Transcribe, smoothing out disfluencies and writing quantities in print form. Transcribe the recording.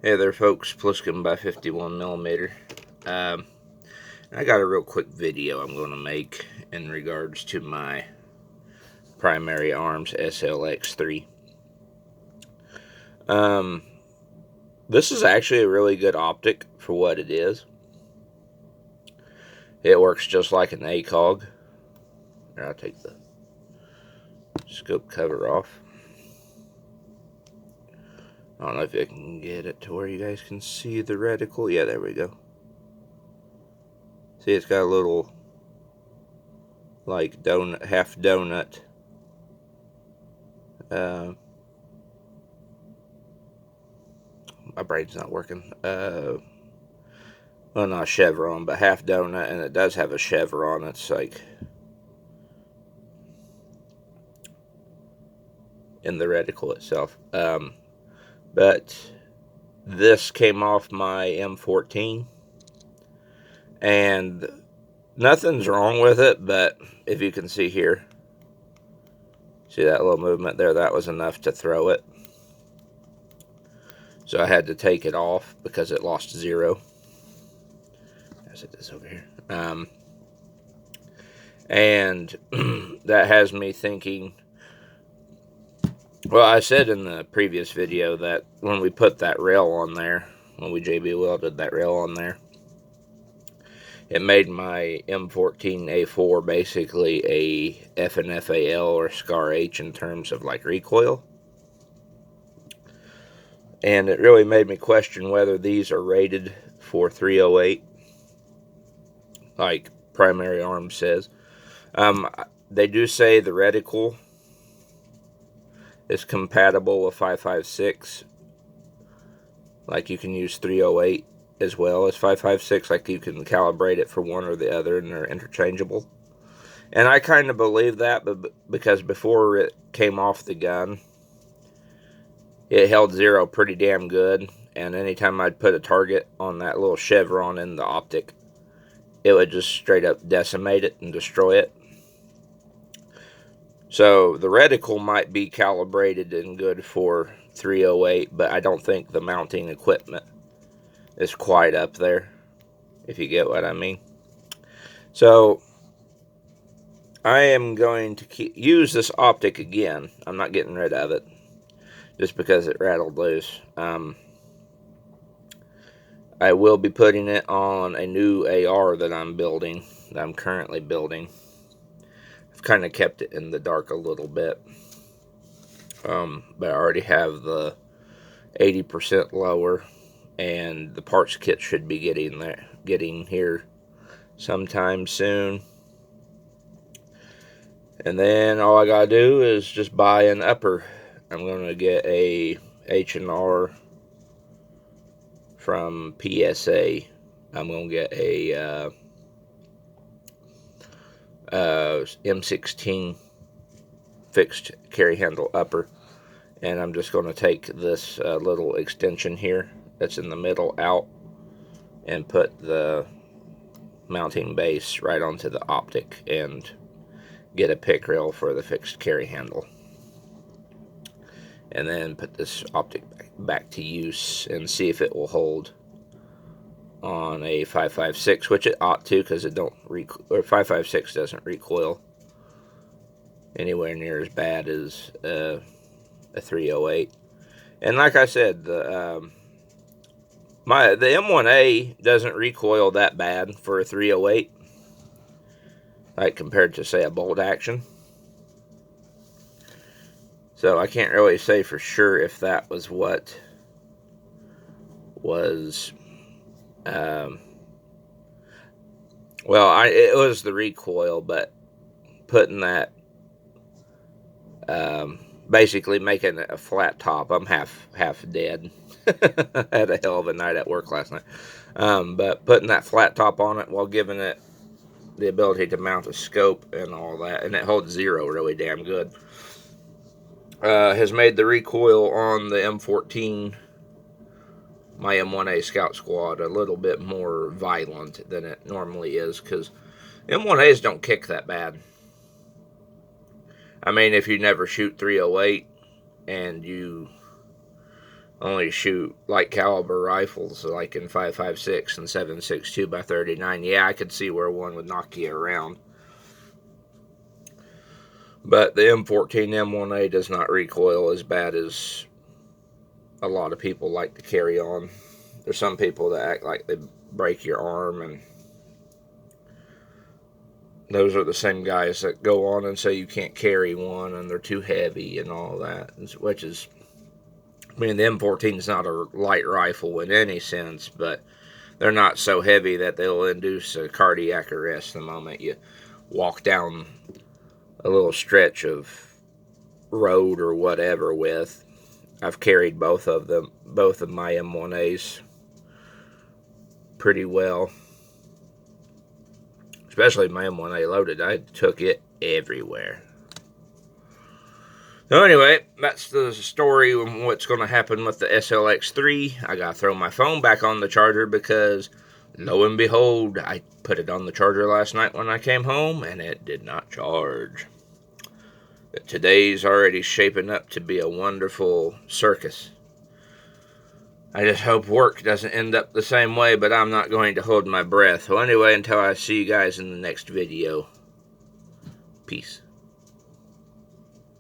Hey there, folks. Pliskin by 51mm. I got a real quick video I'm going to make in regards to my Primary Arms SLX3. This is actually a really good optic for what it is. It works just like an ACOG. Here, I'll take the scope cover off. I don't know if I can get it to where you guys can see the reticle. Yeah, there we go. See, it's got a little, like, donut, half donut. My brain's not working. Well, not a chevron, but half donut, and it does have a chevron. It's like in the reticle itself. But this came off my M14, and nothing's wrong with it, but if you can see here, see that little movement there? That was enough to throw it. So I had to take it off because it lost 0. I'll set this over here. And that has me thinking, well, I said in the previous video that when we put that rail on there, when we JB welded that rail on there, it made my M14A4 basically a FNFAL or SCAR H in terms of like recoil. And it really made me question whether these are rated for 308, like Primary Arms says. They do say the reticle is compatible with 5.56. Like you can use 308 as well as 5.56. Like you can calibrate it for one or the other, and they're interchangeable. And I kind of believe that, but because before it came off the gun, it held 0 pretty damn good. And anytime I'd put a target on that little chevron in the optic, it would just straight up decimate it and destroy it. So the reticle might be calibrated and good for 308, but I don't think the mounting equipment is quite up there, if you get what I mean. So I am going to use this optic again. I'm not getting rid of it just because it rattled loose. I will be putting it on a new AR that I'm building, that I'm currently building. I've kind of kept it in the dark a little bit. But I already have the 80% lower, and the parts kit should be getting here sometime soon. And then all I gotta do is just buy an upper. I'm gonna get a H&R from PSA. I'm gonna get a M16 fixed carry handle upper, and I'm just going to take this little extension here that's in the middle out and put the mounting base right onto the optic and get a pick rail for the fixed carry handle, and then put this optic back to use and see if it will hold on a 5.56, which it ought to, because it don't or 5.56 doesn't recoil anywhere near as bad as a 308. And like I said, the M1A doesn't recoil that bad for a 308, like compared to say a bolt action. So I can't really say for sure if that was what was well, it was the recoil, but putting that basically making it a flat top. I'm half dead. I had a hell of a night at work last night. But putting that flat top on it while giving it the ability to mount a scope and all that, and it holds 0 really damn good, has made the recoil on the M14, my M1A Scout Squad, a little bit more violent than it normally is, because M1As don't kick that bad. I mean, if you never shoot 308 and you only shoot light caliber rifles like in 5.56 and 7.62 by 39. Yeah, I could see where one would knock you around. But the M14 M1A does not recoil as bad as a lot of people like to carry on. There's some people that act like they break your arm, and those are the same guys that go on and say you can't carry one and they're too heavy and all that, which is, I mean, the M14 is not a light rifle in any sense, but they're not so heavy that they'll induce a cardiac arrest the moment you walk down a little stretch of road or whatever with. I've carried both of my M1As pretty well. Especially my M1A loaded. I took it everywhere. So anyway, that's the story of what's going to happen with the SLX3. I got to throw my phone back on the charger because, lo and behold, I put it on the charger last night when I came home and it did not charge. But today's already shaping up to be a wonderful circus. I just hope work doesn't end up the same way, but I'm not going to hold my breath. So anyway, until I see you guys in the next video, peace.